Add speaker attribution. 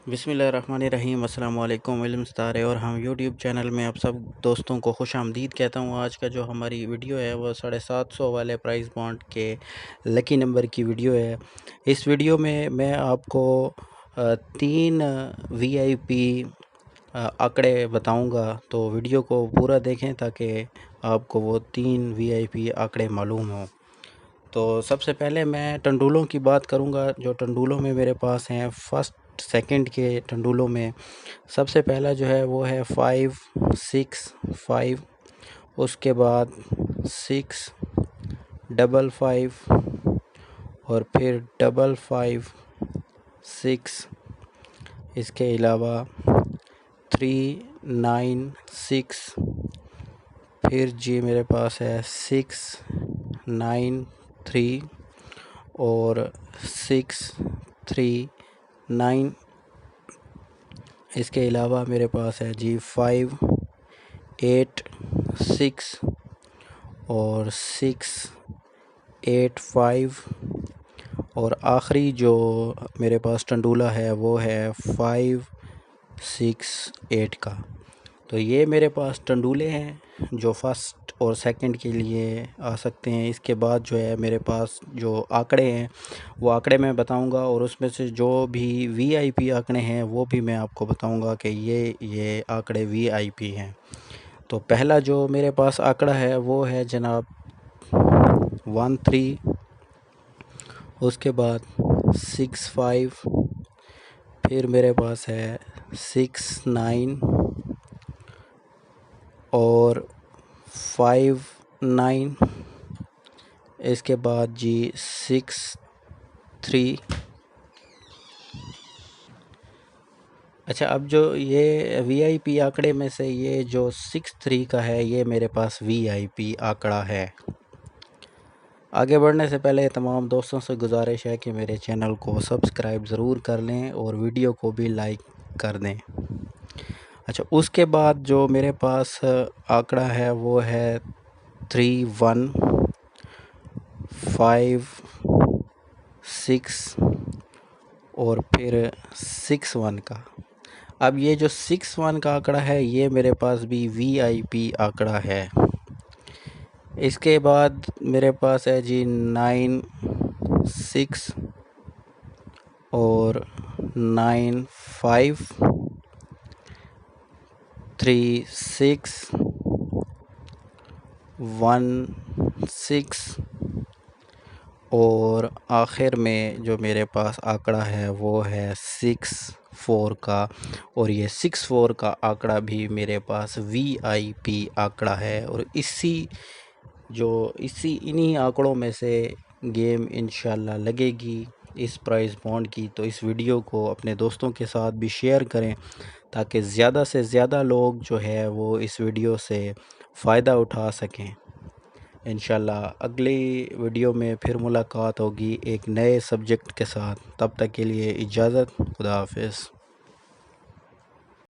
Speaker 1: बिस्मिल्लाहिर्रहमानिर्रहीम। अस्सलाम वालेकुम। इल्म स्टार है और हम यूट्यूब चैनल में आप सब दोस्तों को खुश आमदीद कहता हूँ। आज का जो हमारी वीडियो है वो 750 वाले प्राइस बॉन्ड के लकी नंबर की वीडियो है। इस वीडियो में मैं आपको 3 वीआईपी आंकड़े बताऊंगा, तो वीडियो को पूरा देखें ताकि आपको वो 3 वीआईपी आंकड़े मालूम हों। तो सबसे पहले मैं टंडूलों की बात करूंगा। जो टंडूलों में मेरे पास हैं फर्स्ट सेकंड के टंडूलों में सबसे पहला जो है वो है 5 6 5, उसके बाद 6 डबल 5 और फिर डबल 5 6, इसके अलावा 3 9 6, फिर जी मेरे पास है 6 9 3 और 6 3 9। इसके अलावा मेरे पास है जी 5 8 6 और 6 8 5, और आखिरी जो मेरे पास टंडूला है वो है 5 6 8 का। तो ये मेरे पास टंडूले हैं जो फर्स्ट और सेकंड के लिए आ सकते हैं। इसके बाद जो है मेरे पास जो आंकड़े हैं वो आंकड़े मैं बताऊंगा, और उसमें से जो भी वीआईपी आंकड़े हैं वो भी मैं आपको बताऊंगा कि ये आंकड़े वीआईपी हैं। तो पहला जो मेरे पास आंकड़ा है वो है जनाब 1 3, उसके बाद 6 5, फिर मेरे पास है 6 9 और 5 9, इसके बाद जी 6 3। अच्छा, अब जो ये वीआईपी आंकड़े में से ये जो 6 3 का है ये मेरे पास वीआईपी आंकड़ा है। आगे बढ़ने से पहले तमाम दोस्तों से गुजारिश है कि मेरे चैनल को सब्सक्राइब ज़रूर कर लें और वीडियो को भी लाइक कर दें। अच्छा, उसके बाद जो मेरे पास आंकड़ा है वो है 3 1 5 6 और फिर 6 1 का। अब ये जो 6 1 का आंकड़ा है ये मेरे पास भी वीआईपी आंकड़ा है। इसके बाद मेरे पास है जी 9 6 और 9 5 3 6 1 6, और आखिर में जो मेरे पास आंकड़ा है वो है 6 4 का, और ये 6 4 का आंकड़ा भी मेरे पास वीआईपी आंकड़ा है। और इन्हीं आंकड़ों में से गेम इंशाल्लाह लगेगी इस प्राइस बॉन्ड की। तो इस वीडियो को अपने दोस्तों के साथ भी शेयर करें ताकि ज़्यादा से ज़्यादा लोग जो है वो इस वीडियो से फ़ायदा उठा सकें। इंशाल्लाह अगली वीडियो में फिर मुलाकात होगी एक नए सब्जेक्ट के साथ। तब तक के लिए इजाज़त। खुदा हाफिज़।